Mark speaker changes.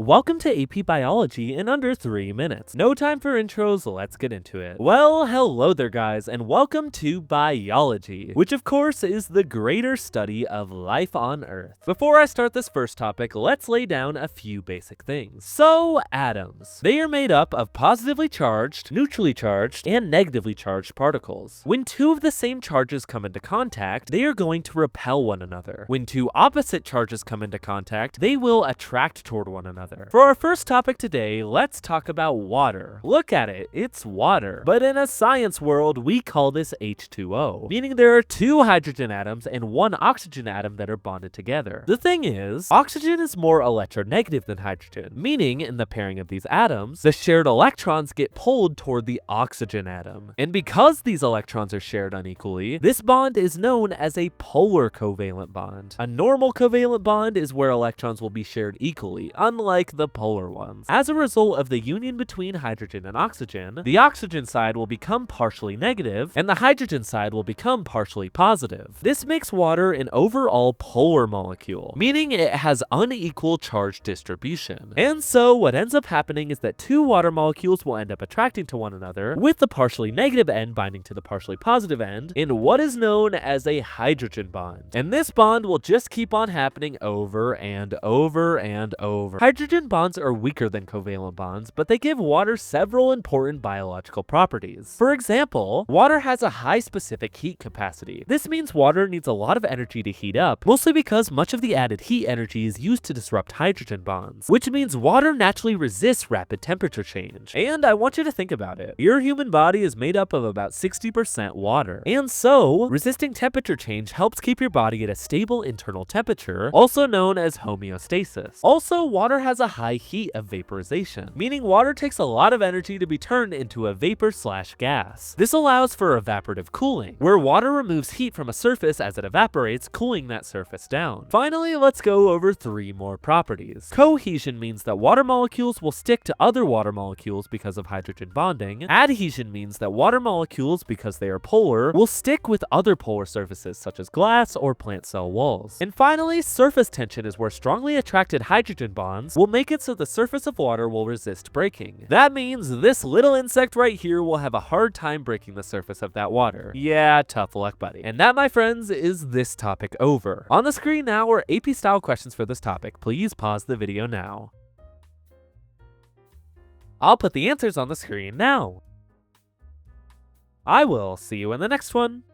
Speaker 1: Welcome to AP Biology in under 3 minutes. No time for intros, let's get into it. Well, hello there guys, and welcome to biology, which of course is the greater study of life on Earth. Before I start this first topic, let's lay down a few basic things. So, atoms. They are made up of positively charged, neutrally charged, and negatively charged particles. When two of the same charges come into contact, they are going to repel one another. When two opposite charges come into contact, they will attract toward one another. For our first topic today, let's talk about water. Look at it, it's water. But in a science world, we call this H2O, meaning there are two hydrogen atoms and one oxygen atom that are bonded together. The thing is, oxygen is more electronegative than hydrogen, meaning in the pairing of these atoms, the shared electrons get pulled toward the oxygen atom. And because these electrons are shared unequally, this bond is known as a polar covalent bond. A normal covalent bond is where electrons will be shared equally, unlike the polar ones. As a result of the union between hydrogen and oxygen, the oxygen side will become partially negative, and the hydrogen side will become partially positive. This makes water an overall polar molecule, meaning it has unequal charge distribution. And so what ends up happening is that two water molecules will end up attracting to one another, with the partially negative end binding to the partially positive end, in what is known as a hydrogen bond. And this bond will just keep on happening over and over and over. Hydrogen bonds are weaker than covalent bonds, but they give water several important biological properties. For example, water has a high specific heat capacity. This means water needs a lot of energy to heat up, mostly because much of the added heat energy is used to disrupt hydrogen bonds, which means water naturally resists rapid temperature change. And I want you to think about it. Your human body is made up of about 60% water, and so resisting temperature change helps keep your body at a stable internal temperature, also known as homeostasis. Also, water has a high heat of vaporization, meaning water takes a lot of energy to be turned into a vapor/gas. This allows for evaporative cooling, where water removes heat from a surface as it evaporates, cooling that surface down. Finally, let's go over 3 more properties. Cohesion means that water molecules will stick to other water molecules because of hydrogen bonding. Adhesion means that water molecules, because they are polar, will stick with other polar surfaces such as glass or plant cell walls. And finally, surface tension is where strongly attracted hydrogen bonds will make it so the surface of water will resist breaking. That means this little insect right here will have a hard time breaking the surface of that water. Yeah, tough luck, buddy. And that, my friends, is this topic over. On the screen now are AP style questions for this topic. Please pause the video now. I'll put the answers on the screen now. I will see you in the next one.